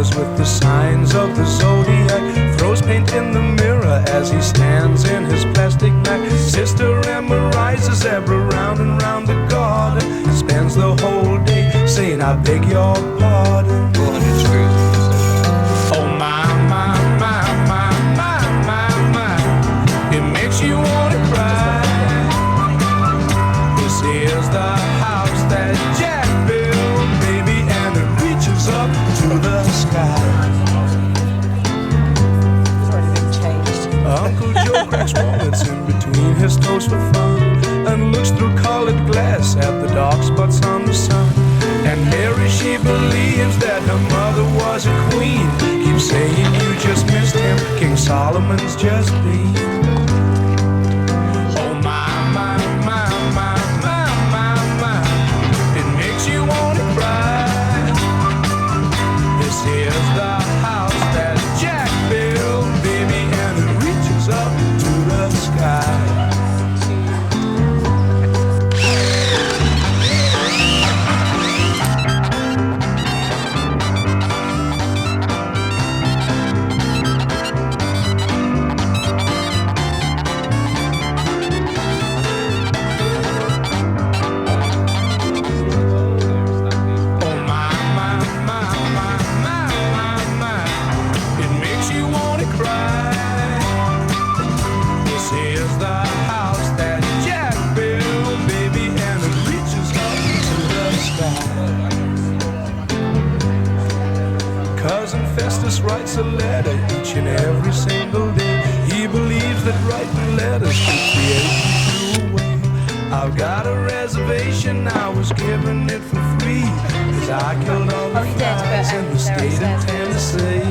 stars with the signs of the zodiac. Throws paint in the mirror as he stands in his plastic bag. Sister Emma rises ever round and round the garden. Spends the whole day saying, I beg your pardon. 400 screws. Oh my, my, my, my, my, my, my. It makes you want to cry. This is the house that Jack built, baby, and it reaches up to the sky. It's already been changed. Uncle Joe cracks walnuts in between his toes for fun and looks through colored glass at the dark spots on the sun. And Mary, she believes that her mother was a queen. Keeps saying you just missed him, King Solomon's just been. Oh my, my, my, my, my, my, my. It makes you want to cry. This is the house that Jack built, baby, and it reaches up to the sky. Cousin Festus writes a letter each and every single day. He believes that writing letters could create a way. I've got a reservation, I was given it for free, 'cause I killed all the flies in the state of Tennessee.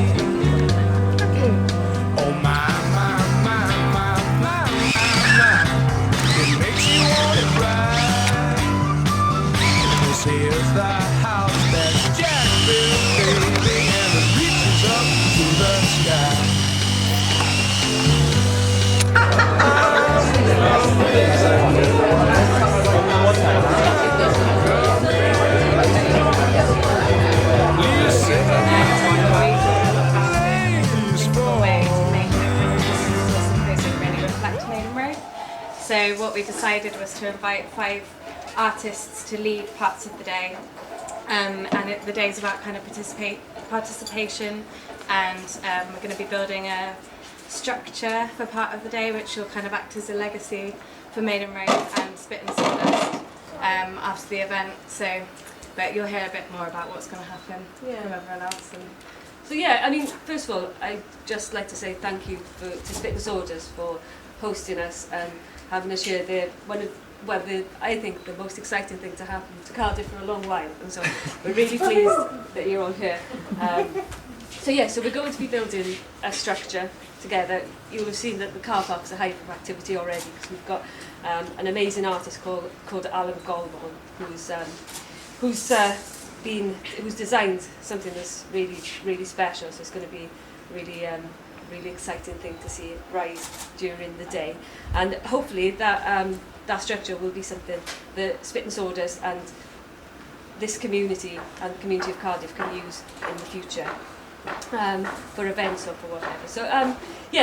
Oh my, my, my, my, my, my, it makes you want to cry. This is the house that Jack built, baby, and it reaches up to the sky. So what we decided was to invite 5 artists to lead parts of the day, and the day is about kind of participation, and we're going to be building a structure for part of the day which will kind of act as a legacy for Made in Roath and Spit and Sawdust after the event. So, but you'll hear a bit more about what's going to happen from everyone else. So yeah, I mean, first of all, I'd just like to say thank you to Spit and Sawdust for hosting us and having us here. They're I think the most exciting thing to happen to Cardiff for a long while, and so we're really pleased that you're all here. So we're going to be building a structure together. You'll have seen that the car park's a hype of activity already, because we've got an amazing artist called Alan Goldborn, who's designed something that's really special. So it's going to be really exciting thing to see it rise during the day, and hopefully that structure will be something that Spit and Sawdust and this community and the community of Cardiff can use in the future for events or for whatever. So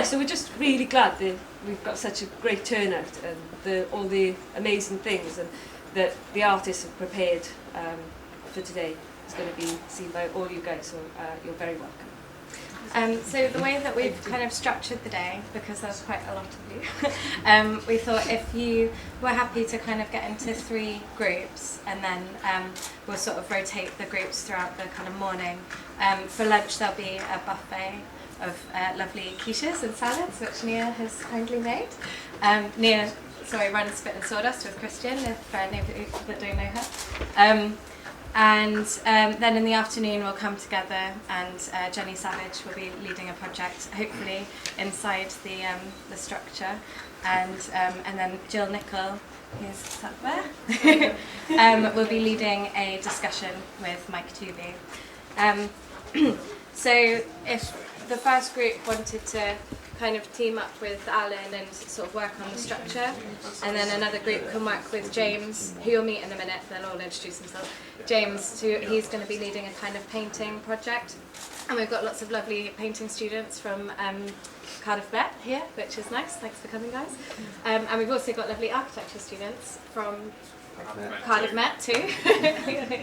so we're just really glad that we've got such a great turnout and all the amazing things and that the artists have prepared for today is going to be seen by all you guys. So you're very welcome. So the way that we've kind of structured the day, because there's quite a lot of you, we thought if you were happy to kind of get into 3 groups, and then we'll sort of rotate the groups throughout the kind of morning. For lunch there'll be a buffet of lovely quiches and salads, which Nia has kindly made. Nia runs Spit and Sawdust with Christian, for any of you that don't know her. And then in the afternoon we'll come together, and Jenny Savage will be leading a project, hopefully inside the structure, and then Jill Nichol, who's sat there, will be leading a discussion with Mike Tooley. So if the first group wanted to kind of team up with Alan and sort of work on the structure, and then another group can work with James, who you'll meet in a minute. They'll all introduce themselves. James, he's going to be leading a kind of painting project, and we've got lots of lovely painting students from Cardiff Met here, which is nice. Thanks for coming, guys. And we've also got lovely architecture students from Cardiff Met too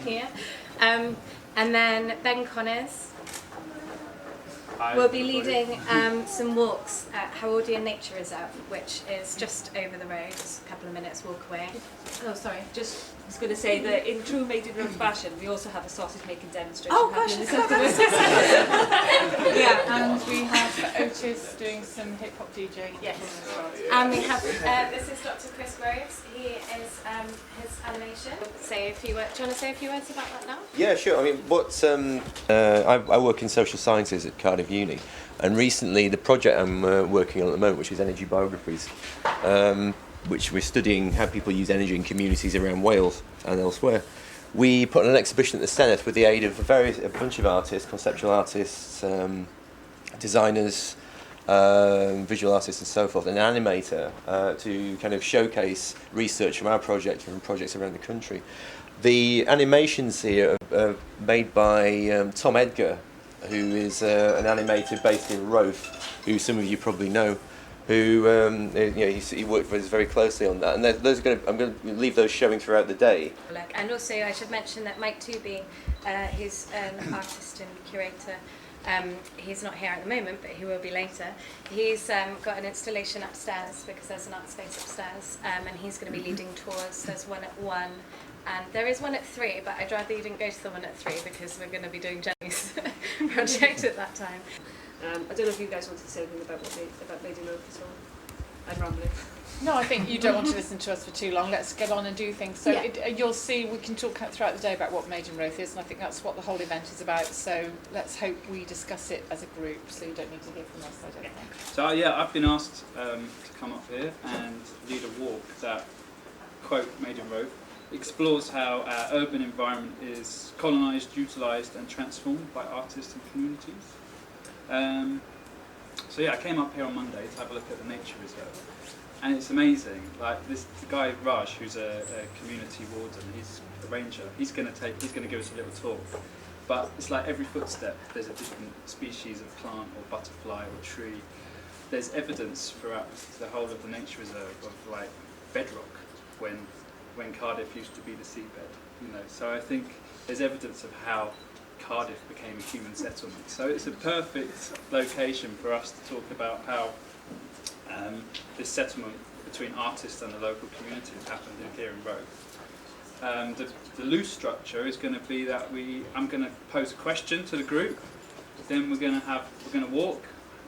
here. And then Ben Connors will be leading some walks at Howardian Nature Reserve, which is just over the road, just a couple of minutes walk away. Oh, sorry. Just was going to say that in true Made in Roath fashion, we also have a sausage making demonstration happening this afternoon. Yeah, and we have Otis doing some hip hop DJing. Yes. And we have, this is Dr. Chris Groves. He is his animation. Say a few words. Do you want to say a few words about that now? Yeah, sure. I mean, I work in social sciences at Cardiff Uni, and recently the project I'm working on at the moment, which is energy biographies, which we're studying how people use energy in communities around Wales and elsewhere. We put on an exhibition at the Senedd with the aid of a bunch of artists, conceptual artists, designers, visual artists and so forth, an animator, to kind of showcase research from our project and from projects around the country. The animations here are made by Tom Edgar, who is an animator based in Roath, who some of you probably know, who he worked with us very closely on that, and I'm going to leave those showing throughout the day. And also I should mention that Mike Tooby, who's an artist and curator, he's not here at the moment, but he will be later. He's got an installation upstairs because there's an art space upstairs, and he's going to be leading tours. There's one at 1, and there is one at 3, but I'd rather you didn't go to the one at 3 because we're going to be doing Jenny's project at that time. I don't know if you guys wanted to say anything about Made in Roath at all. I'm rambling. No, I think you don't want to listen to us for too long. Let's get on and do things. So Yeah. You'll see, we can talk throughout the day about what Made in Roath is, and I think that's what the whole event is about. So let's hope we discuss it as a group, so you don't need to hear from us, I don't think. So I've been asked to come up here and lead a walk that, quote, Made in Roath, explores how our urban environment is colonised, utilised and transformed by artists and communities. I came up here on Monday to have a look at the nature reserve, and it's amazing. Like the guy Raj, who's a community warden, he's a ranger. He's going to give us a little talk. But it's like every footstep, there's a different species of plant or butterfly or tree. There's evidence throughout the whole of the nature reserve of like bedrock when Cardiff used to be the seabed. So I think there's evidence of how Cardiff became a human settlement. So it's a perfect location for us to talk about how this settlement between artists and the local community has happened here in Roath. The loose structure is going to be that I'm going to pose a question to the group, then we're going to walk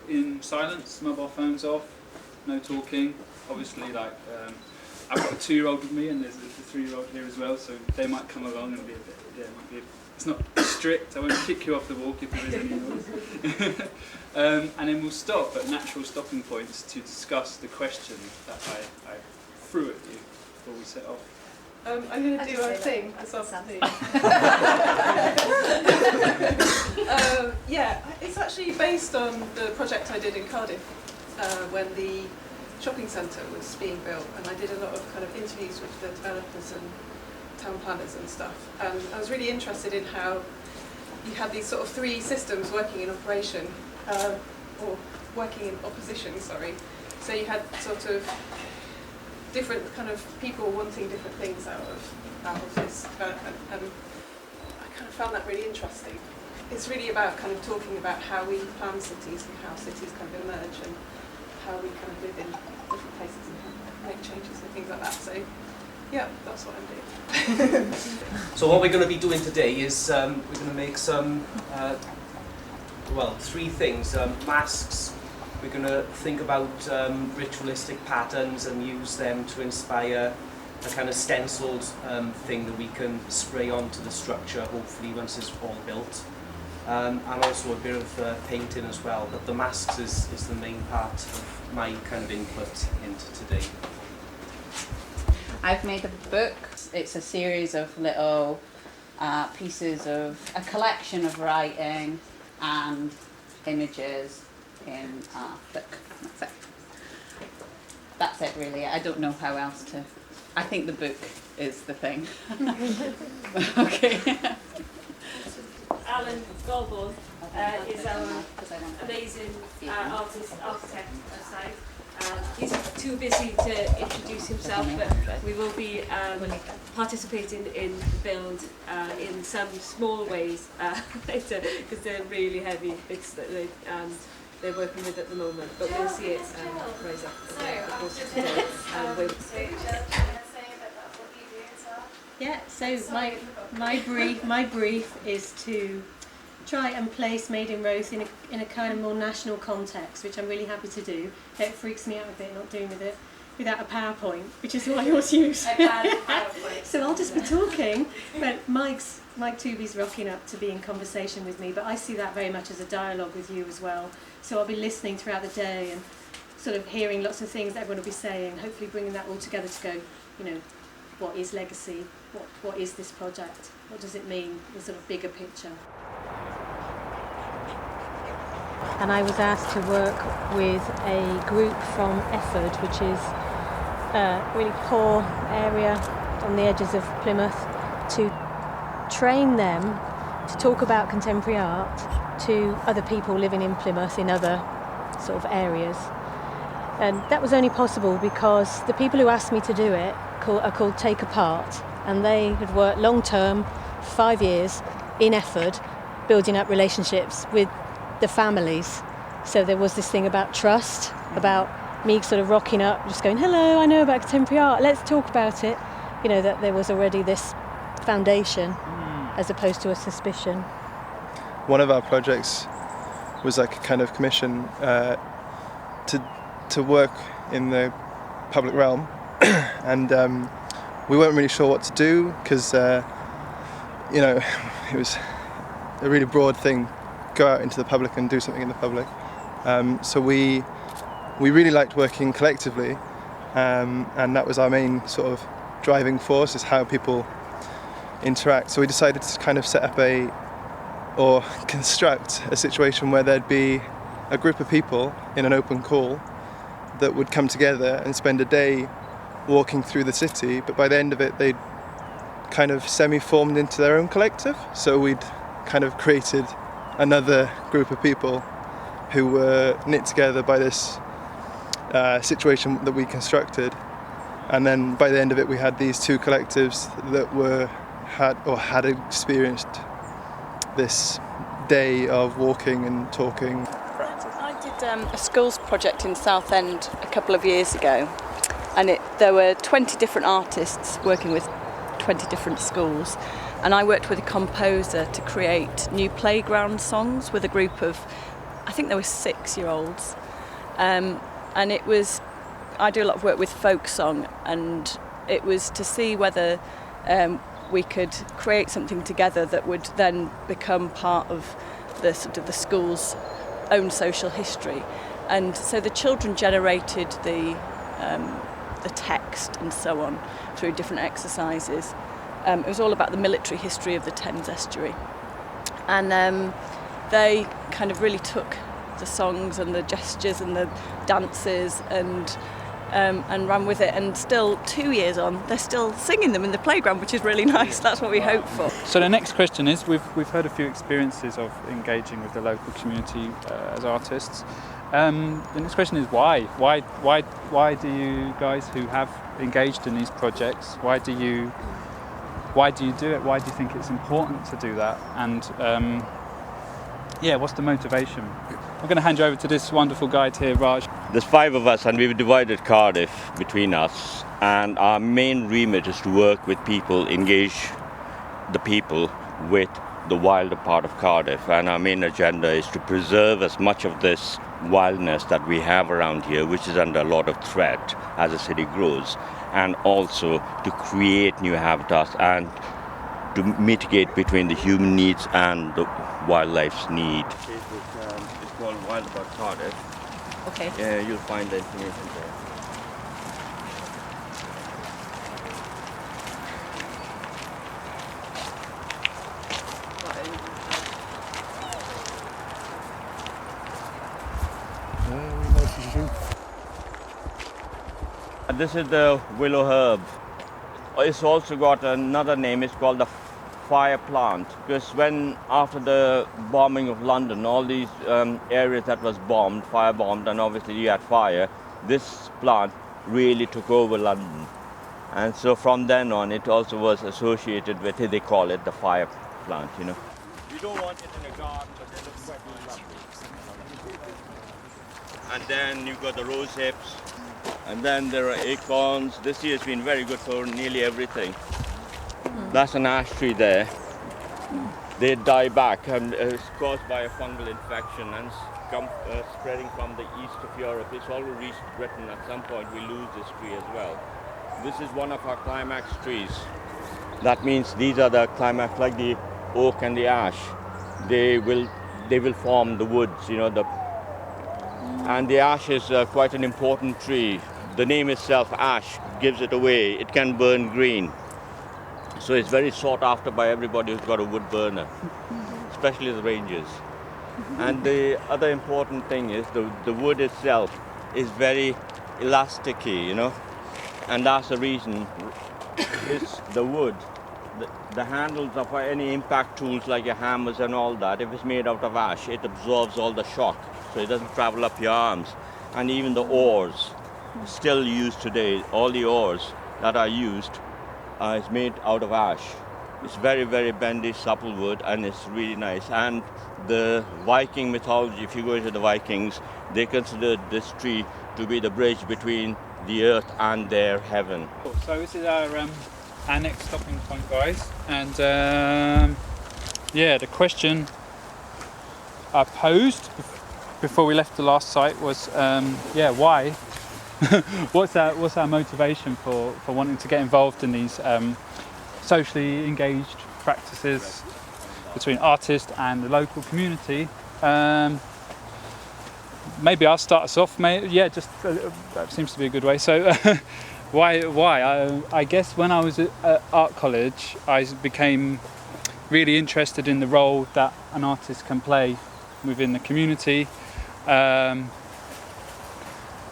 in silence, mobile phones off, no talking. Obviously, I've got a 2-year-old with me, and there's a 3-year-old here as well, so they might come along and be a bit. It's not strict. I won't kick you off the walk if there is any noise. And then we'll stop at natural stopping points to discuss the question that I threw at you before we set off. I'm going to do a thing this afternoon. It's actually based on the project I did in Cardiff when the shopping centre was being built, and I did a lot of kind of interviews with the developers and town planners and stuff. I was really interested in how you had these sort of 3 systems working in operation, or working in opposition, sorry. So you had sort of different kind of people wanting different things out of this development, and I kind of found that really interesting. It's really about kind of talking about how we plan cities and how cities kind of emerge and how we kind of live in different places and make changes and things like that. So yeah, that's what I'm doing. So what we're going to be doing today is we're going to make some, 3 things. Masks. We're going to think about ritualistic patterns and use them to inspire a kind of stenciled thing that we can spray onto the structure, hopefully once it's all built. And also a bit of painting as well. But the masks is the main part of my kind of input into today. I've made a book. It's a series of little pieces of a collection of writing and images in our book. That's it really. I don't know how else to... I think the book is the thing. Okay. Alan Goldborn is our amazing artist, architect outside. He's too busy to introduce himself, but we will be participating in the build in some small ways because they're really heavy bits that they're working with at the moment. But we'll see it rise up the course of today. Yeah, so my brief is to try and place Made in Roath in a kind of more national context, which I'm really happy to do. It freaks me out a bit not doing it without a PowerPoint, which is what I always use. So I'll just be talking, but Mike Tooby's rocking up to be in conversation with me, but I see that very much as a dialogue with you as well. So I'll be listening throughout the day and sort of hearing lots of things that everyone will be saying, hopefully bringing that all together to go, you know, what is legacy? What is this project? What does it mean? The sort of bigger picture. And I was asked to work with a group from Efford, which is a really poor area on the edges of Plymouth, to train them to talk about contemporary art to other people living in Plymouth in other sort of areas. And that was only possible because the people who asked me to do it are called Take Apart, and they had worked long term, 5 years, in Efford, building up relationships with the families. So there was this thing about trust, about me sort of rocking up, just going, hello, I know about contemporary art, let's talk about it. You know, that there was already this foundation as opposed to a suspicion. One of our projects was like a kind of commission to work in the public realm, and we weren't really sure what to do because you know, it was a really broad thing, go out into the public and do something in the public. So we really liked working collectively, and that was our main sort of driving force, is how people interact. So we decided to kind of set up or construct a situation where there'd be a group of people in an open call that would come together and spend a day walking through the city, but by the end of it they'd kind of semi-formed into their own collective. So we'd kind of created another group of people who were knit together by this situation that we constructed, and then by the end of it we had these two collectives that had experienced this day of walking and talking. I did a schools project in Southend a couple of years ago, and there were 20 different artists working with 20 different schools, and I worked with a composer to create new playground songs with a group of, I think there were 6-year-olds, and I do a lot of work with folk song, and it was to see whether we could create something together that would then become part of the sort of the school's own social history. And so the children generated the text and so on through different exercises. It was all about the military history of the Thames estuary, and they kind of really took the songs and the gestures and the dances and ran with it, and still 2 years on they're still singing them in the playground, which is really nice. That's what we hope for. So the next question is, we've heard a few experiences of engaging with the local community as artists. The next question is why? Why do you guys who have engaged in these projects, why do you do it? Why do you think it's important to do that? And what's the motivation? I'm going to hand you over to this wonderful guide here, Raj. There's 5 of us, and we've divided Cardiff between us, and our main remit is to work with people, engage the people with the wilder part of Cardiff, and our main agenda is to preserve as much of this wildness that we have around here, which is under a lot of threat as the city grows, and also to create new habitats and to mitigate between the human needs and the wildlife's need. It's called Wild About Cardiff. Okay. Yeah, you'll find the information there. This is the willow herb. It's also got another name. It's called the fire plant, because when after the bombing of London, all these areas that was bombed, firebombed, and obviously you had fire, this plant really took over London. And so from then on, it also was associated with it. They call it the fire plant, you know. You don't want it in a garden, but they look quite lovely. And then you've got the rose hips, and then there are acorns. This year has been very good for nearly everything. That's an ash tree there. They die back, and it's caused by a fungal infection, and it's spreading from the east of Europe. It's already reached Britain. At some point we lose this tree as well. This is one of our climax trees. That means these are the climax, like the oak and the ash. They will form the woods, you know. And the ash is quite an important tree. The name itself, ash, gives it away. It can burn green. So it's very sought after by everybody who's got a wood burner, especially the rangers. And the other important thing is the wood itself is very elasticy, you know. And that's the reason it's the wood. The handles of any impact tools like your hammers and all that, if it's made out of ash, it absorbs all the shock, so it doesn't travel up your arms. And even the oars, still used today, all the oars that are used is made out of ash. It's very, very bendy, supple wood, and it's really nice. And the Viking mythology, if you go into the Vikings, they considered this tree to be the bridge between the earth and their heaven. So this is our next stopping point, guys. And yeah, the question I posed before we left the last site was, why? what's our motivation for wanting to get involved in these socially engaged practices between artists and the local community? Maybe I'll start us off. That seems to be a good way. So, why? I guess when I was at art college, I became really interested in the role that an artist can play within the community.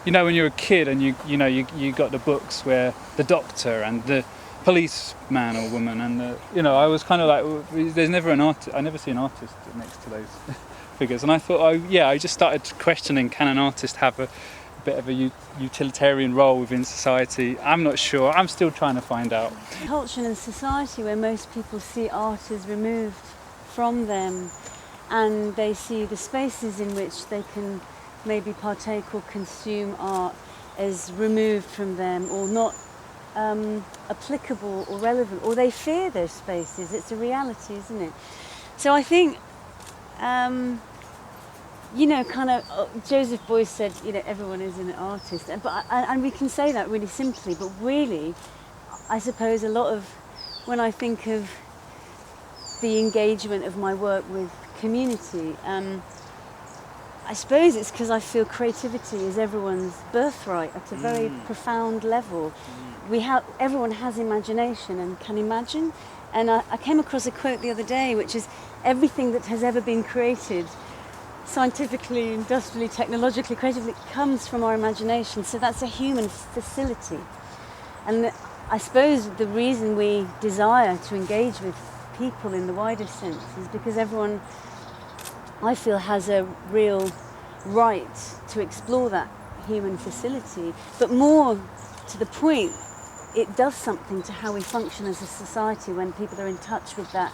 You know, when you're a kid and you got the books where the doctor and the policeman or woman and I was kind of like, there's never an artist. I never see an artist next to those figures, and I thought, I just started questioning: can an artist have a bit of a utilitarian role within society? I'm not sure. I'm still trying to find out. Culture and society where most people see art as removed from them, and they see the spaces in which they can maybe partake or consume art as removed from them, or not applicable or relevant, or they fear those spaces. It's a reality, isn't it? So I think, Joseph Beuys said, everyone is an artist, and we can say that really simply, but really, I suppose a lot of, when I think of the engagement of my work with community, I suppose it's because I feel creativity is everyone's birthright at a very profound level. Everyone has imagination and can imagine. And I came across a quote the other day, which is, everything that has ever been created, scientifically, industrially, technologically, creatively, comes from our imagination. So that's a human facility. And I suppose the reason we desire to engage with people in the wider sense is because everyone, I feel, has a real right to explore that human facility. But more to the point, it does something to how we function as a society when people are in touch with that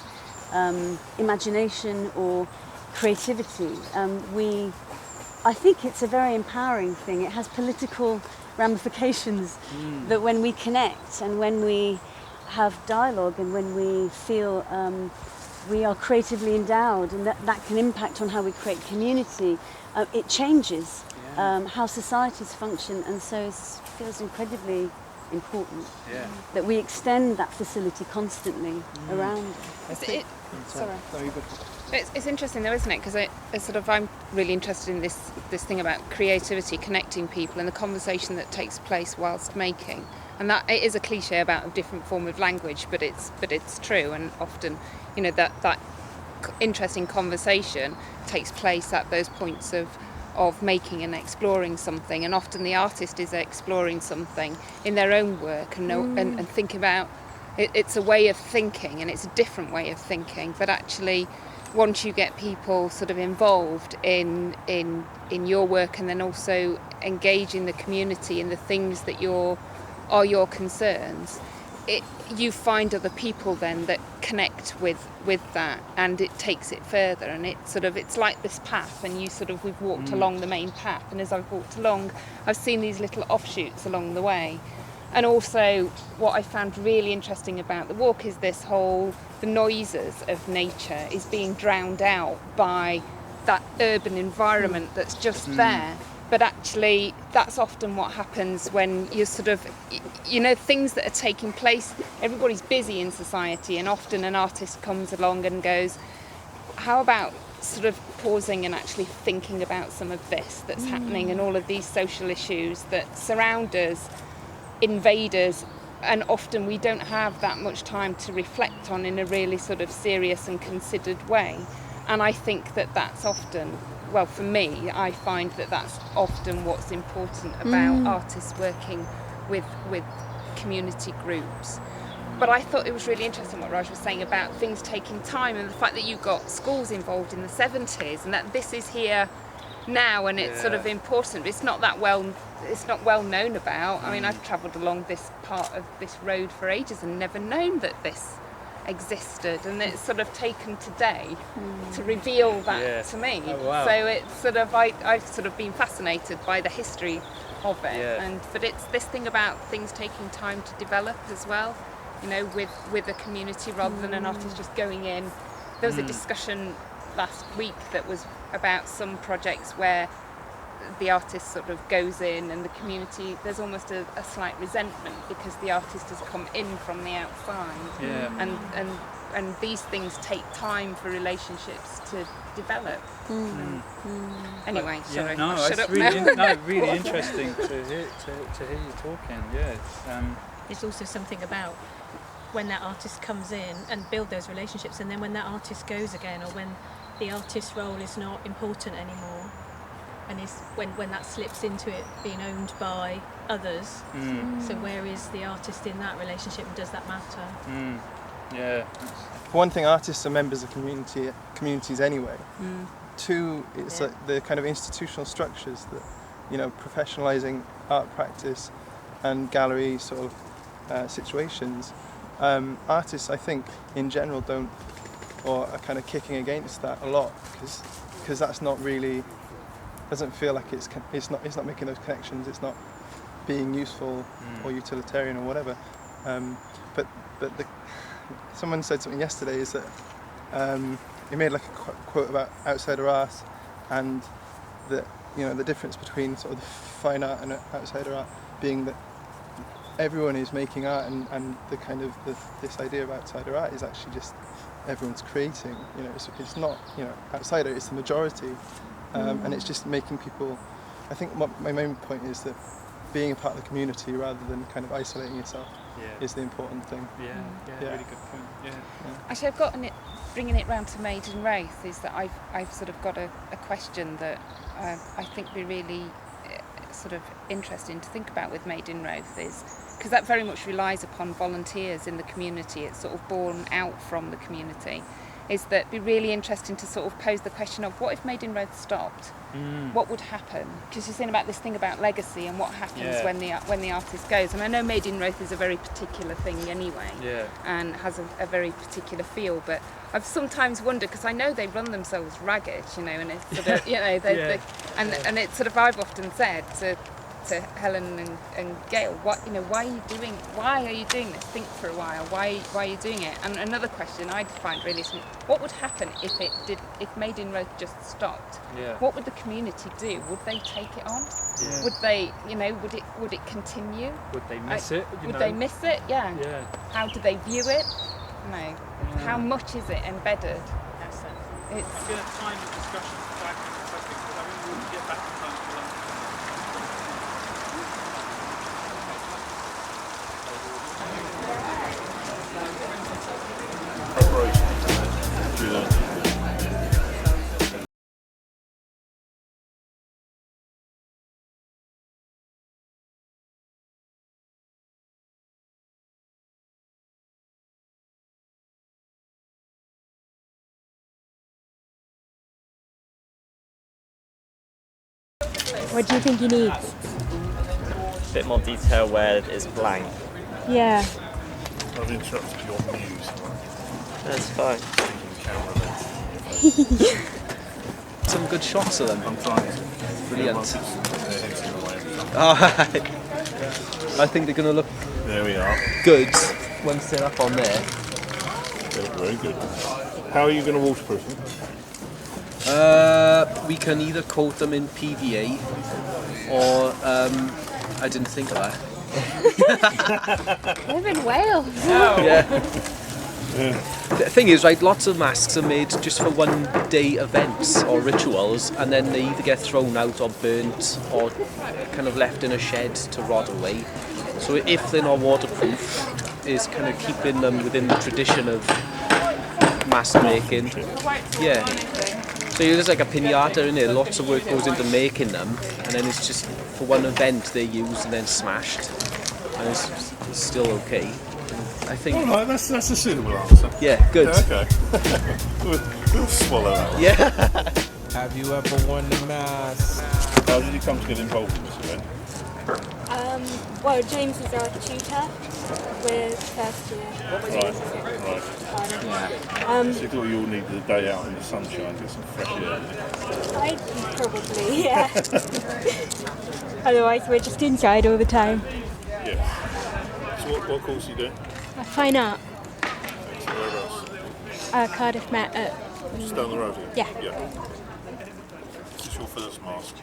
imagination or creativity. I think it's a very empowering thing. It has political ramifications that when we connect and when we have dialogue and when we feel we are creatively endowed, and that can impact on how we create community, it changes how societies function, and so it feels incredibly important that we extend that facility constantly around us. It's interesting though, isn't it? Because I'm really interested in this thing about creativity, connecting people, and the conversation that takes place whilst making. And that it is a cliche about a different form of language, but it's true. And often, that interesting conversation takes place at those points of of making and exploring something, and often the artist is exploring something in their own work and think about it. It's a way of thinking, and it's a different way of thinking, but actually once you get people sort of involved in your work and then also engaging the community in the things that are your concerns, you find other people then that connect with that, and it takes it further, and it's like this path, and we've walked along the main path, and as I've walked along I've seen these little offshoots along the way. And also what I found really interesting about the walk is the noises of nature is being drowned out by that urban environment that's just there. But actually that's often what happens when you're things that are taking place. Everybody's busy in society, and often an artist comes along and goes, how about sort of pausing and actually thinking about some of this that's happening, and all of these social issues that surround us, invaders, and often we don't have that much time to reflect on in a really sort of serious and considered way. And I think that that's often, well, for me, I find that that's often what's important about artists working with community groups. But I thought it was really interesting what Raj was saying about things taking time, and the fact that you got schools involved in the 70s, and that this is here now, and it's sort of important. It's not well known about. I mean, I've travelled along this part of this road for ages and never known that this existed, and it's sort of taken today to reveal that to me. Oh, wow. So it's sort of I've sort of been fascinated by the history of it, but it's this thing about things taking time to develop as well, with a community rather than an artist just going in. There was a discussion last week that was about some projects where the artist sort of goes in and the community, there's almost a slight resentment because the artist has come in from the outside. And these things take time for relationships to develop. Anyway, sorry, I'll shut up now. Really interesting to hear you talking. It's also something about when that artist comes in and build those relationships, and then when that artist goes again, or when the artist's role is not important anymore, and is when that slips into it being owned by others. So where is the artist in that relationship, and does that matter? For one thing, artists are members of communities anyway. Two, it's like the kind of institutional structures that, professionalising art practice and gallery sort of situations. Artists, I think, in general don't, or are kind of kicking against that a lot, because that's not really, doesn't feel like it's not making those connections. It's not being useful or utilitarian or whatever. But someone said something yesterday, is that he made like a quote about outsider art, and that the difference between sort of the fine art and outsider art being that everyone is making art, and the kind of this idea of outsider art is actually just everyone's creating. It's not outsider, it's the majority, and it's just making people. I think my main point is that being a part of the community rather than kind of isolating yourself is the important thing. Really good point. Actually, I've got bringing it round to Made in Roath, is that I've sort of got a question that I think would be really sort of interesting to think about with Made in Roath, is because that very much relies upon volunteers in the community. It's sort of born out from the community. Is that it'd be really interesting to sort of pose the question of what if Made in Roath stopped? What would happen? Because you're saying about this thing about legacy and what happens when the artist goes. And I know Made in Roath is a very particular thing anyway, and has a very particular feel. But I've sometimes wondered, because I know they run themselves ragged, and it's sort of, and it's sort of, I've often said to Helen and Gail, why are you doing this? Think for a while. Why are you doing it? And another question I find really is, what would happen if Made in Roath just stopped? What would the community do? Would they take it on? Would they, would it continue? Would they miss it? Would they miss it? Yeah. How do they view it? How much is it embedded? It's going to time the discussion back on the topic, because I really want to get back in time for What do you think he needs? A bit more detail where it's blank. Yeah. I've interrupted your muse. That's fine. Some good shots of them. I'm trying to. Brilliant. Yeah, I think they're going to look there we are. good once they're up on there. They look very good. How are you going to waterproof them? We can either coat them in PVA or I didn't think of that. Live in Wales. Yeah. The thing is, right, lots of masks are made just for one day events or rituals, and then they either get thrown out or burnt or kind of left in a shed to rot away. So if they're not waterproof, is kind of keeping them within the tradition of mask making. Yeah. So there's like a piñata in there, lots of work goes into making them, and then it's just for one event they're used and then smashed, and it's still okay. I think. Oh, no, that's a suitable answer. Yeah, good. Yeah, okay. we'll swallow that one. Yeah. Have you ever worn the mask? How did you come to get involved in this event? Well, James is our tutor. We're first year. Right. So you thought you all needed a day out in the sunshine, get some fresh air. I probably, yeah. Otherwise, we're just inside all the time. Yeah. So what course are you doing? Fine art. So where else? Cardiff Met at... Just down the road here? Yeah. Is this your first mask?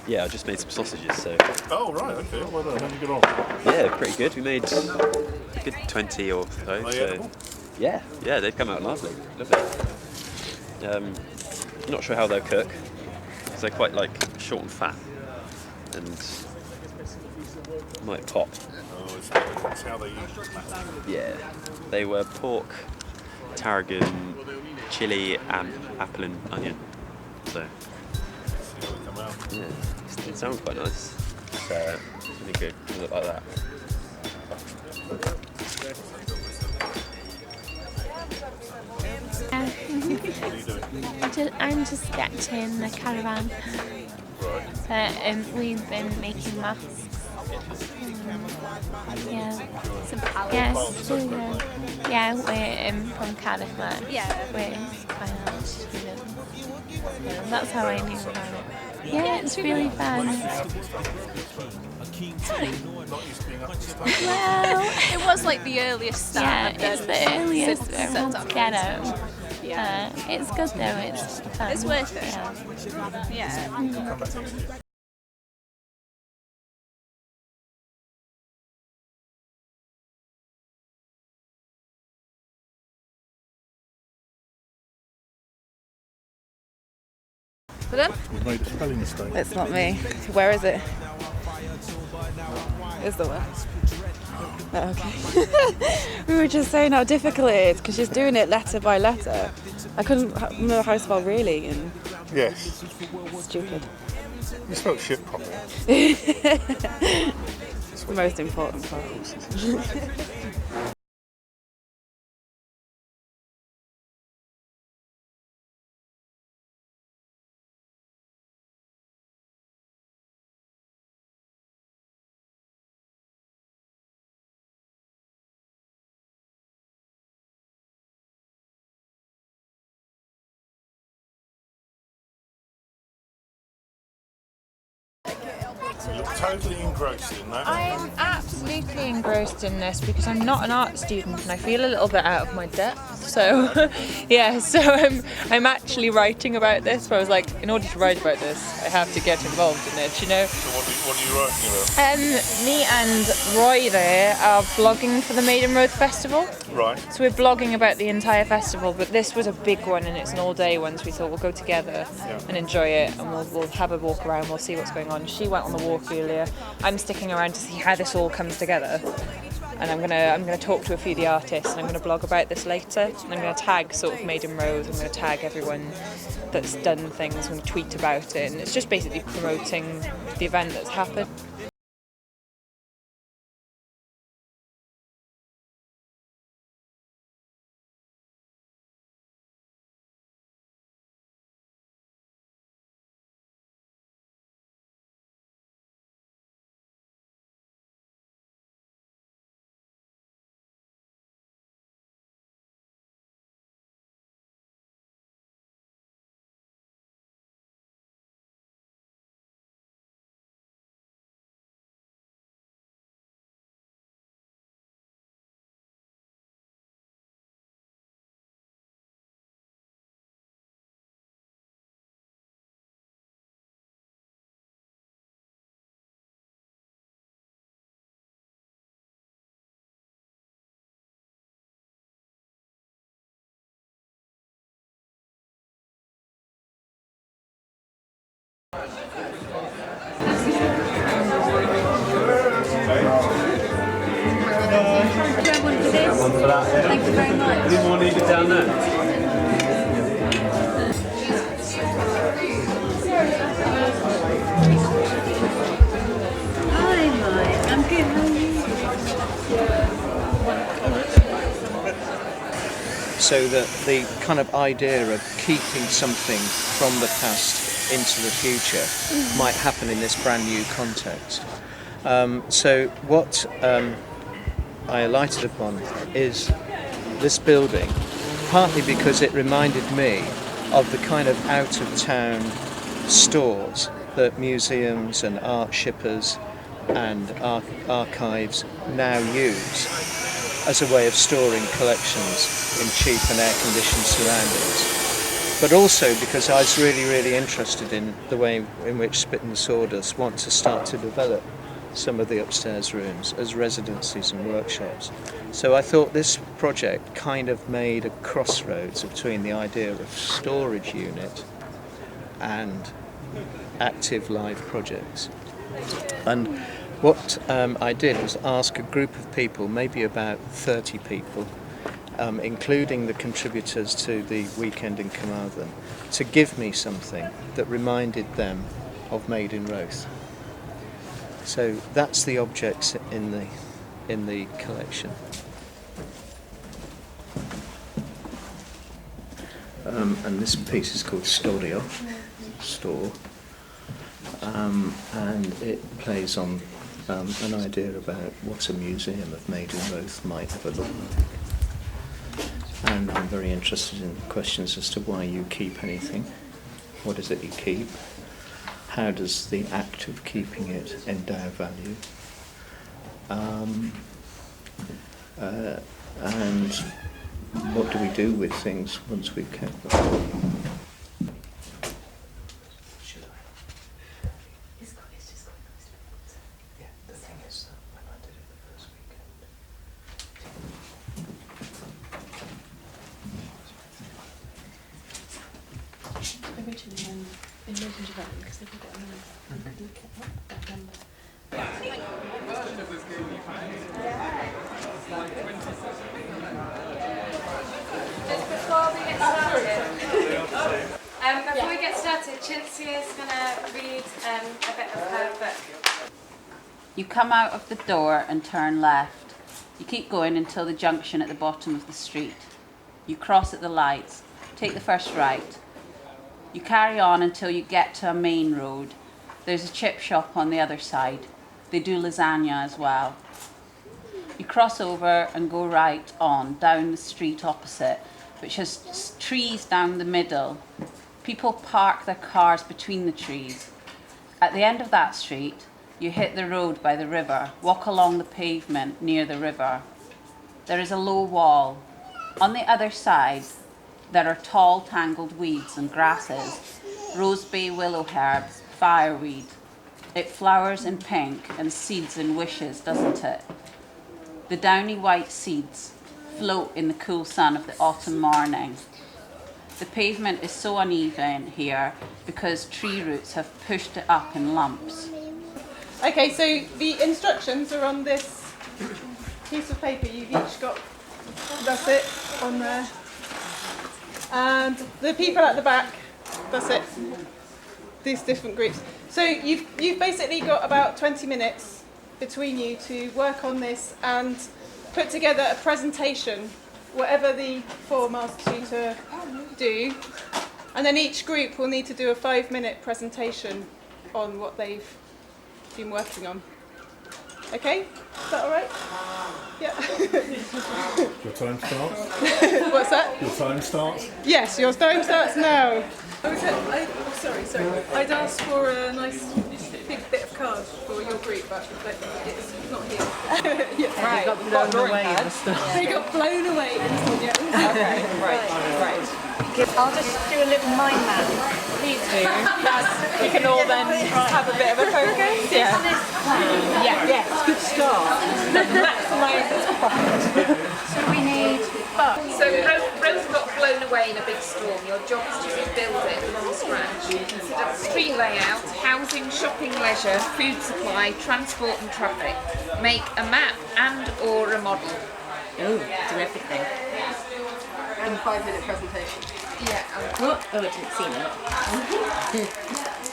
Yeah, I just made some sausages, so... Oh, right, okay. Well done. How'd you get on? Yeah, pretty good. We made a good 20 or so. Are they edible? Yeah, they've come out lovely. Not sure how they'll cook, because they're quite like short and fat, and might pop. Oh, it's how they use it. Yeah, they were pork, tarragon, chili, and apple and onion. So yeah, it sounds quite nice. It's really good. It look like that. I'm just sketching the caravan. But we've been making masks. Yeah. Some pallets. Yes. Yeah, we're from Cardiff. Yeah. We're finance students. So that's how I knew about it. Yeah, it's really fun. Well, it was like the earliest start. Yeah, it's the earliest since everyone's September. ghetto. Yeah. It's good though, it's fun. It's worth it. Yeah. Pardon? You've made a spelling mistake. It's not me. Where is it? Is the where? Oh, okay. We were just saying how difficult it is because she's doing it letter by letter. I couldn't remember how to spell really and Yes. stupid. You spelled shit properly. It's the most important part. You're totally engrossed in that. I'm absolutely engrossed in this because I'm not an art student and I feel a little bit out of my depth. So, yeah, so I'm actually writing about this. But I was like, in order to write about this, I have to get involved in it, you know. So what are you writing about? Me and Roy there are blogging for the In Roath festival. Right. So we're blogging about the entire festival, but this was a big one and it's an all-day one, so we thought we'll go together and enjoy it, and we'll have a walk around. We'll see what's going on. She went on the walk earlier. I'm sticking around to see how this all comes together, and I'm gonna talk to a few of the artists, and I'm gonna blog about this later. And I'm gonna tag sort of In Roath. I'm gonna tag everyone that's done things and tweet about it, and it's just basically promoting the event that's happened. One for that, yeah. Thank you very much. Any more needed down there? Hi, Mike. I'm good. How are you? So that the kind of idea of keeping something from the past into the future might happen in this brand new context. So what I alighted upon is this building, partly because it reminded me of the kind of out-of-town stores that museums and art shippers and archives now use as a way of storing collections in cheap and air-conditioned surroundings. But also because I was really interested in the way in which Spit and Sawdust want to start to develop some of the upstairs rooms as residencies and workshops. So I thought this project kind of made a crossroads between the idea of storage unit and active live projects. And what I did was ask a group of people, maybe about 30 people, including the contributors to the Weekend in Carmarthen, to give me something that reminded them of Made in Roath. So that's the objects in the collection. And this piece is called Store, and it plays on an idea about what a museum of Made in Roath might have looked like. And I'm very interested in questions as to why you keep anything. What is it you keep? How does the act of keeping it endow value? And what do we do with things once we've kept them? Originally, in Legend of Ireland, because they've got a number, I couldn't get up that number. Before we get started, Chinzia's going to read a bit of her book. You come out of the door and turn left. You keep going until the junction at the bottom of the street. You cross at the lights, take the first right. You carry on until you get to a main road. There's a chip shop on the other side. They do lasagna as well. You cross over and go right on down the street opposite, which has trees down the middle. People park their cars between the trees. At the end of that street, you hit the road by the river, walk along the pavement near the river. There is a low wall. On the other side, there are tall, tangled weeds and grasses, rose bay willow herbs, fireweed. It flowers in pink and seeds in wishes, doesn't it? The downy white seeds float in the cool sun of the autumn morning. The pavement is so uneven here because tree roots have pushed it up in lumps. Okay, so the instructions are on this piece of paper. You've each got, that's it, on there. And the people at the back, that's it, these different groups. So you've basically got about 20 minutes between you to work on this and put together a presentation, whatever the form asks you to do. And then each group will need to do a 5-minute presentation on what they've been working on. Okay, is that all right? Yeah. Your time starts? What's that? Your time starts? Yes, your time starts now. Sorry. I'd asked for a nice big bit of card for your group, but it's not here. Yeah. Right. They got blown away in the stuff. They got blown away in the stuff. Okay, right. I'll just do a little mind map. Please do. Yes, we can all then have a bit of a focus. Yeah. Yes, good start. Maximise its profit. So we need So Rose got blown away in a big storm. Your job is to rebuild it from scratch. Consider street layout, housing, shopping, leisure, food supply, transport and traffic. Make a map and or a model. Oh, do everything. And a 5-minute presentation. Yeah. What? Oh, I didn't see that.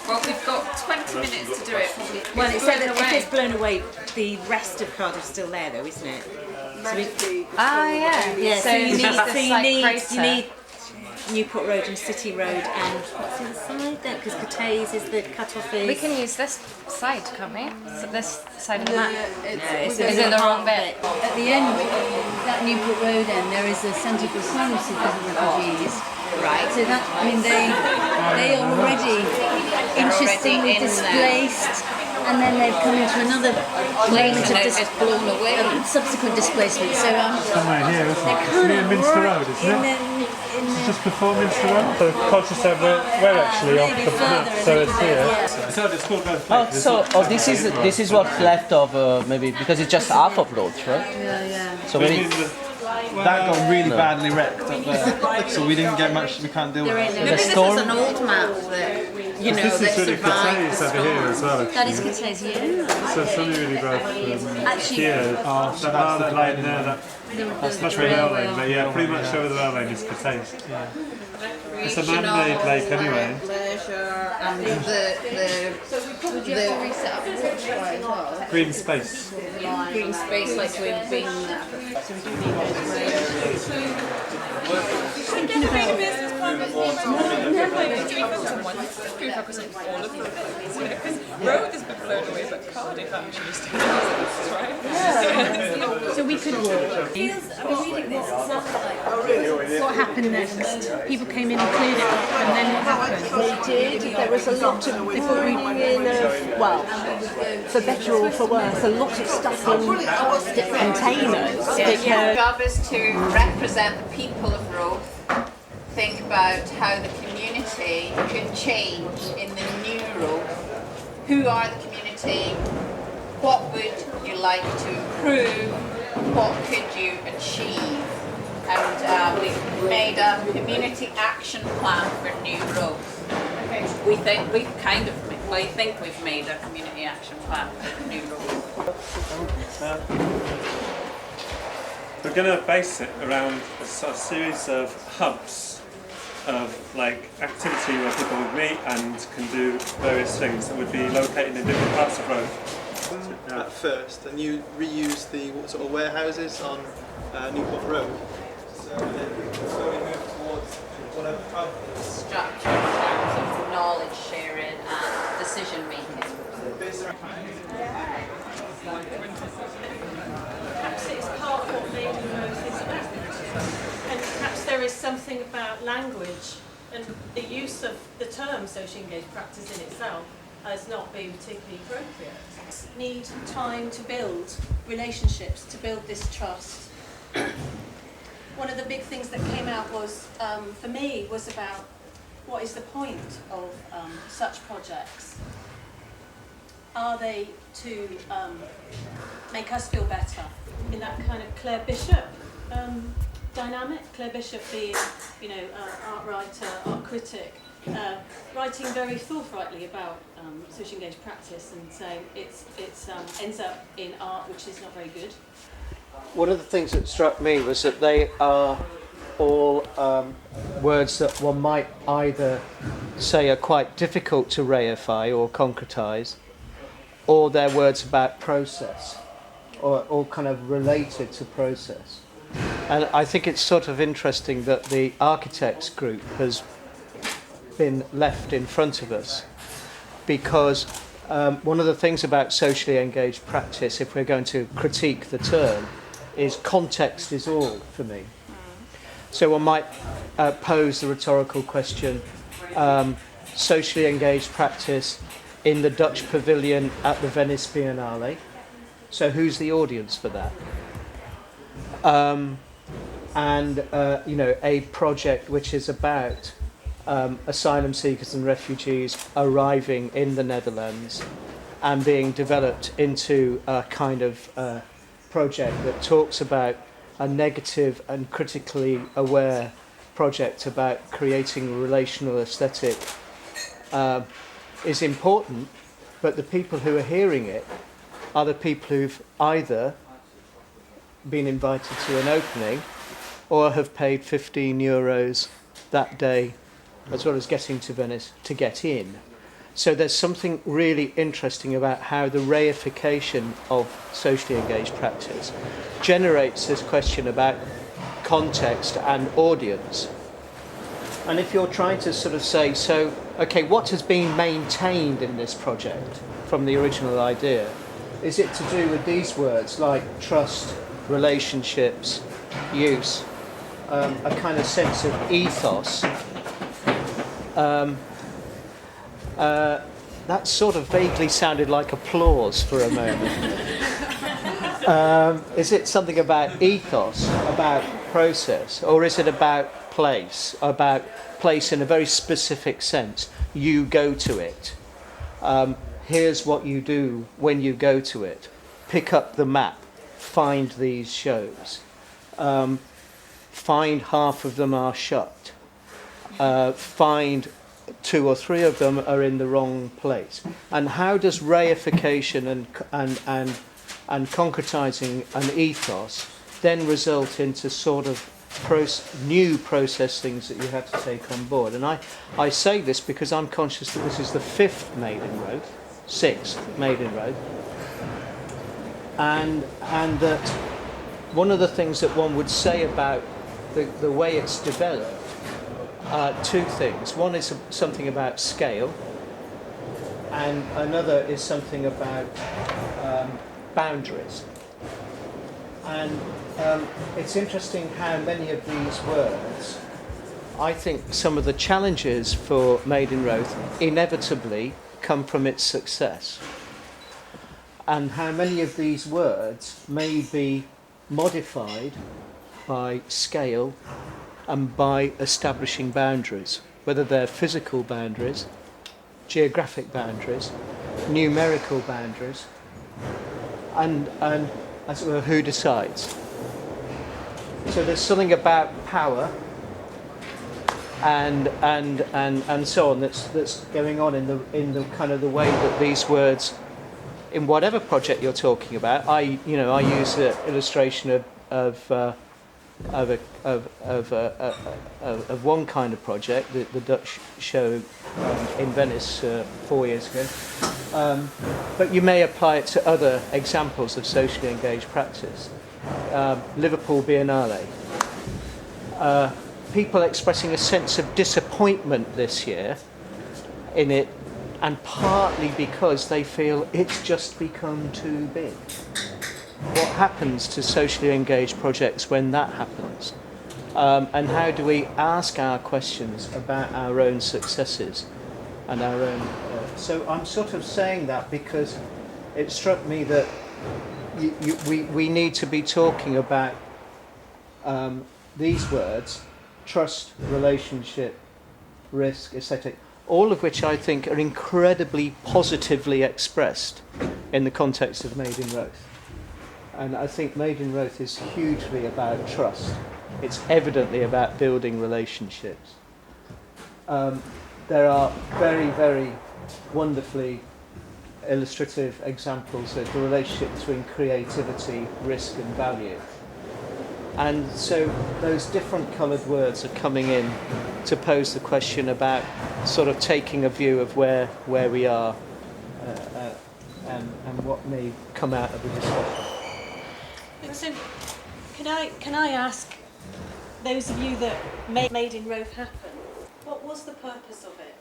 Well, we've got 20 minutes to do it. Well, it's so blown that away. if it's blown away, the rest of Cardiff's still there, though, isn't it? Yeah. Yeah. So you Crater. need Newport Road and City Road, and what's the other side? Because Cathays is the cut-off. We can use this side, can't we? So this side of the map. It's Is it the wrong bit? At the end, that Newport Road end, there is a centre for asylum seekers and refugees. Right. So that, I mean, they are already interestingly displaced, and then they've come into another moment of blown away. Subsequent displacement. So Somewhere here, isn't they're it? kind It's near of Minster right Road, isn't it? in the Just before Minster Road? So conscious that we're actually off the map, so it's here. So it's called both places. This is what's left of maybe because it's just half of Roath, right? Yeah. So maybe That got really badly wrecked up there, so we didn't get much. We can't deal with it. Maybe this is an old map that This is really Cathays over here as well. that is Cathays, yeah. So it's only really rough Actually, here. That marked line there, that's not really rail lane, but yeah, pretty much over the rail lane is Cathays. It's a man-made lake anyway. And the would you have to reset up the waterway as well? Green space. Green space like we've been. So we do need Thinking about a business plan with all of them. Because Roath has been blown away, but Cardiff actually still exists, right? So we could what happened next? People came in and cleared it up, and then what happened? They did. There was a lot of bringing in well, for better or for worse, a lot of stuff in containers. Your job is to represent the people of Roath. Think about how the community could change in the new Roath. Who are the community? What would you like to improve? What could you achieve? And we've made a community action plan for New Roath. We think we've made a community action plan for New Roath. We're going to base it around a sort of series of hubs of like activity where people would meet and can do various things that would be located in different parts of Roath. At first, and you reuse the sort of warehouses on Newport Road. So then we can slowly move towards whatever hub. Structure in terms of knowledge sharing and decision making. Perhaps it's part of what Made in Roath is about. And perhaps there is something about language and the use of the term socially engaged practice in itself as not being particularly appropriate. Need time to build relationships, to build this trust. One of the big things that came out was, for me, was about what is the point of such projects? Are they to make us feel better in that kind of Claire Bishop dynamic? Claire Bishop being, art writer, art critic, writing very forthrightly about social engaged practice and saying it ends up in art which is not very good. One of the things that struck me was that they are all words that one might either say are quite difficult to reify or concretise, or they're words about process, or all kind of related to process. And I think it's sort of interesting that the architects group has been left in front of us, because one of the things about socially engaged practice, if we're going to critique the term, is context is all for me. So one might pose the rhetorical question, socially engaged practice in the Dutch pavilion at the Venice Biennale. So who's the audience for that? A project which is about asylum seekers and refugees arriving in the Netherlands and being developed into a kind of project that talks about a negative and critically aware project about creating a relational aesthetic is important, but the people who are hearing it are the people who've either been invited to an opening or have paid €15 that day, as well as getting to Venice, to get in. So there's something really interesting about how the reification of socially engaged practice generates this question about context and audience. And if you're trying to sort of say, so, okay, what has been maintained in this project from the original idea? Is it to do with these words like trust, relationships, use, a kind of sense of ethos? That sort of vaguely sounded like applause for a moment. Is it something about ethos, about process, or is it about place in a very specific sense? You go to it. Here's what you do when you go to it. Pick up the map. Find these shows. Find half of them are shut. Find 2 or 3 of them are in the wrong place. And how does reification and concretizing an ethos then result into sort of new process things that you have to take on board? And I say this because I'm conscious that this is the 5th Made in Roath, 6th Made in Roath, and that one of the things that one would say about the way it's developed, 2 things. One is something about scale, and another is something about boundaries. And it's interesting how many of these words, I think some of the challenges for Made in Roath inevitably come from its success. And how many of these words may be modified by scale and by establishing boundaries, whether they're physical boundaries, geographic boundaries, numerical boundaries, and as it were, who decides? So there's something about power and so on that's going on in the kind of the way that these words, in whatever project you're talking about. I use the illustration of one kind of project, the Dutch show in Venice 4 years ago. But you may apply it to other examples of socially engaged practice. Liverpool Biennale. People expressing a sense of disappointment this year in it, and partly because they feel it's just become too big. What happens to socially engaged projects when that happens? And how do we ask our questions about our own successes and our own... So I'm sort of saying that because it struck me that we need to be talking about these words, trust, relationship, risk, aesthetic, all of which I think are incredibly positively expressed in the context of Made in Roath. And I think Made in Roath is hugely about trust. It's evidently about building relationships. There are very, very wonderfully illustrative examples of the relationship between creativity, risk and value. And so those different coloured words are coming in to pose the question about sort of taking a view of where we are and what may come out of the discussion. So, can I ask those of you that made In Roath happen, what was the purpose of it?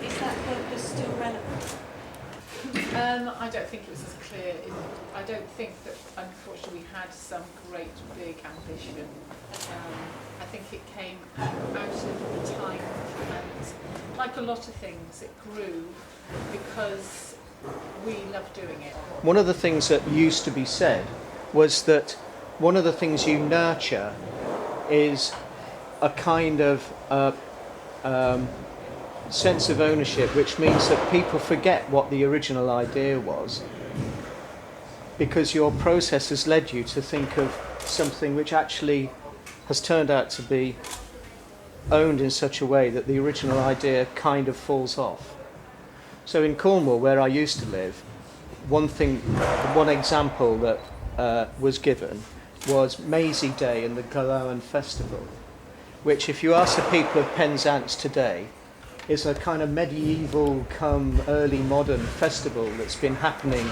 Is that purpose still relevant? I don't think it was as clear. I don't think that, unfortunately, we had some great big ambition. I think it came out of the time, and like a lot of things, it grew because we love doing it. One of the things that used to be said was that one of the things you nurture is a kind of sense of ownership, which means that people forget what the original idea was, because your process has led you to think of something which actually has turned out to be owned in such a way that the original idea kind of falls off. So in Cornwall, where I used to live, one example that was given was Maisie Day and the Galawan Festival, which, if you ask the people of Penzance today, is a kind of medieval come early modern festival that's been happening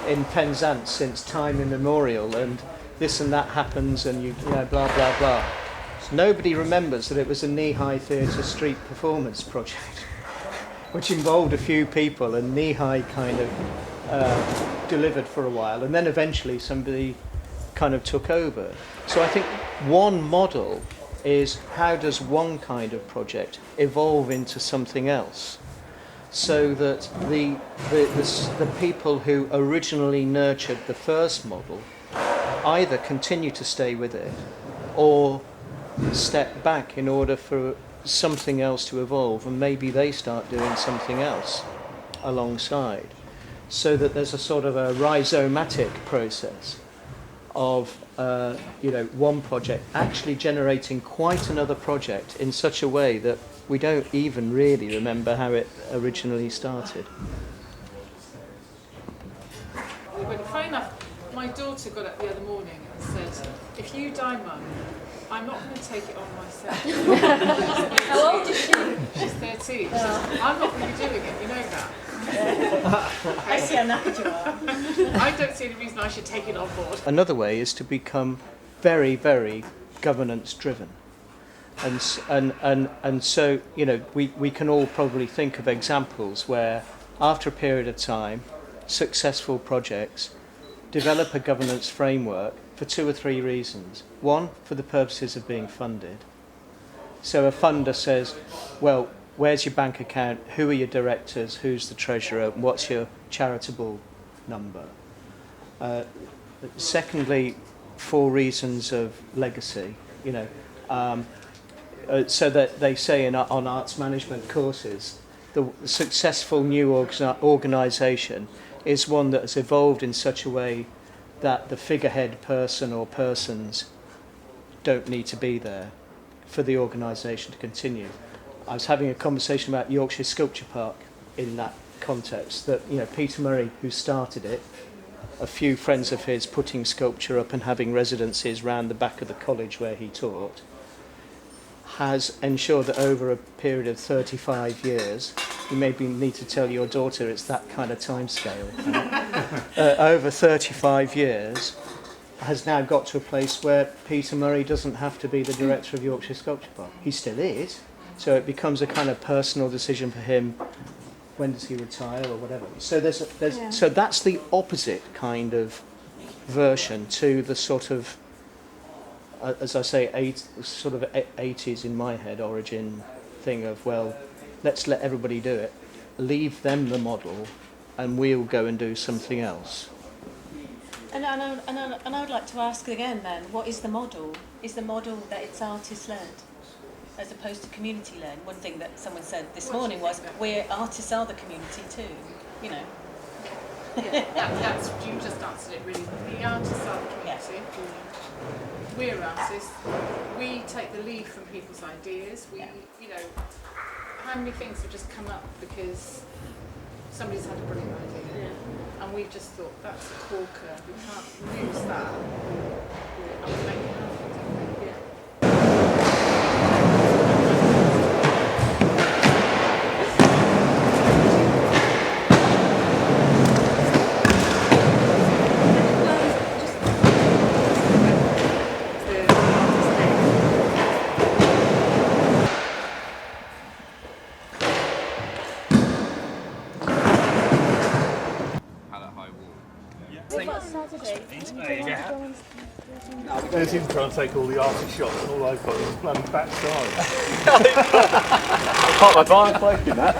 in Penzance since time immemorial, and this and that happens, and you know, blah blah blah. So nobody remembers that it was a knee-high theatre street performance project, which involved a few people, and knee-high kind of delivered for a while, and then eventually somebody kind of took over. So I think one model is, how does one kind of project evolve into something else, so that the people who originally nurtured the first model either continue to stay with it or step back in order for something else to evolve, and maybe they start doing something else alongside, so that there's a sort of a rhizomatic process of one project actually generating quite another project in such a way that we don't even really remember how it originally started. But funny enough, my daughter got up the other morning and said, "If you die, Mum, I'm not going to take it on myself." How old is she? She's 13. She says, "I'm not going to be doing it, you know that." I see how knackered you are. I don't see any reason I should take it on board. Another way is to become very, very governance driven. And so, you know, we can all probably think of examples where, after a period of time, successful projects develop a governance framework for 2 or 3 reasons. One, for the purposes of being funded. So a funder says, well, where's your bank account? Who are your directors? Who's the treasurer? What's your charitable number? Secondly, for reasons of legacy, you know, so that they say on arts management courses, the successful new organisation is one that has evolved in such a way that the figurehead person or persons don't need to be there for the organisation to continue. I was having a conversation about Yorkshire Sculpture Park in that context, that, you know, Peter Murray, who started it, a few friends of his putting sculpture up and having residencies round the back of the college where he taught, has ensured that over a period of 35 years, you maybe need to tell your daughter it's that kind of time scale, over 35 years, has now got to a place where Peter Murray doesn't have to be the director of Yorkshire Sculpture Park. He still is, so it becomes a kind of personal decision for him. When does he retire or whatever? So so that's the opposite kind of version to the sort of, as I say, sort of 80s in my head origin thing of, well, let's let everybody do it, leave them the model, and we'll go and do something else. And I would like to ask again then, what is the model? Is the model that it's artist-led as opposed to community-led? One thing that someone said this morning was, we're artists are the community too, you know. That's you just answered it really. The artists are the community. We're artists. We take the lead from people's ideas. You know, how many things have just come up because somebody's had a brilliant idea, and we've just thought that's a corker. We can't lose that. And we make it happen. There's him trying to take all the arty shots, and all I've got is bloody backside. Can't my bar plate in that.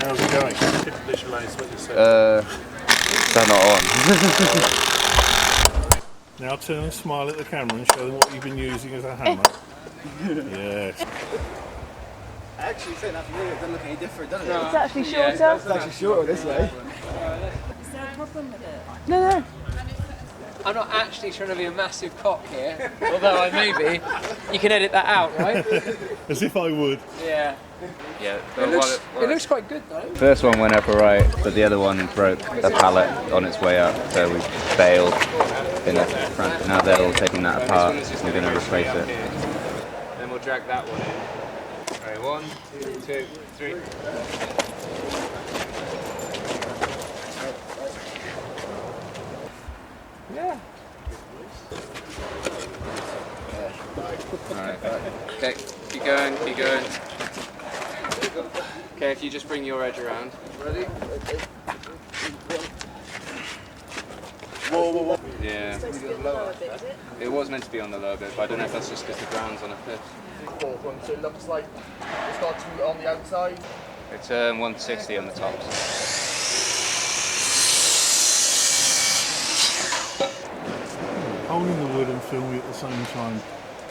How's it going? Visualise what you said. They're not on. Now turn and smile at the camera and show them what you've been using as a hammer. Yes. Actually, saying that for me, it doesn't look any different, does it? It's actually shorter. Yeah, it's actually shorter this way. Is there a problem with it? No. I'm not actually trying to be a massive cock here, although I may be. You can edit that out, right? As if I would. Yeah. Yeah, It looks quite good though. First one went up alright, but the other one broke a pallet on its way up, so we bailed in the front. Now they're all taking that apart. We're going to replace it. Then we'll drag that one in. Right, 1, 2, 3. Yeah. Alright, okay, keep going, keep going. Okay, if you just bring your edge around. Ready? Whoa. Yeah. It was meant to be on the lower bit, but I don't know if that's just because the ground's on a cliff. So it looks like it's got 2 on the outside. It's 160 on the tops. Holding the wood and filming at the same time.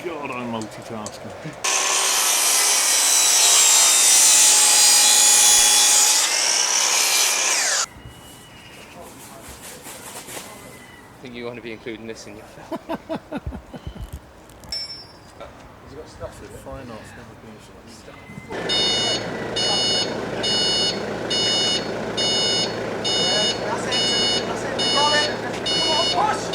God, I'm multitasking. I think you want to be including this in your film. Has it got stuff in it? Fine art's never been stuff. That's it, we got it. Come on, push!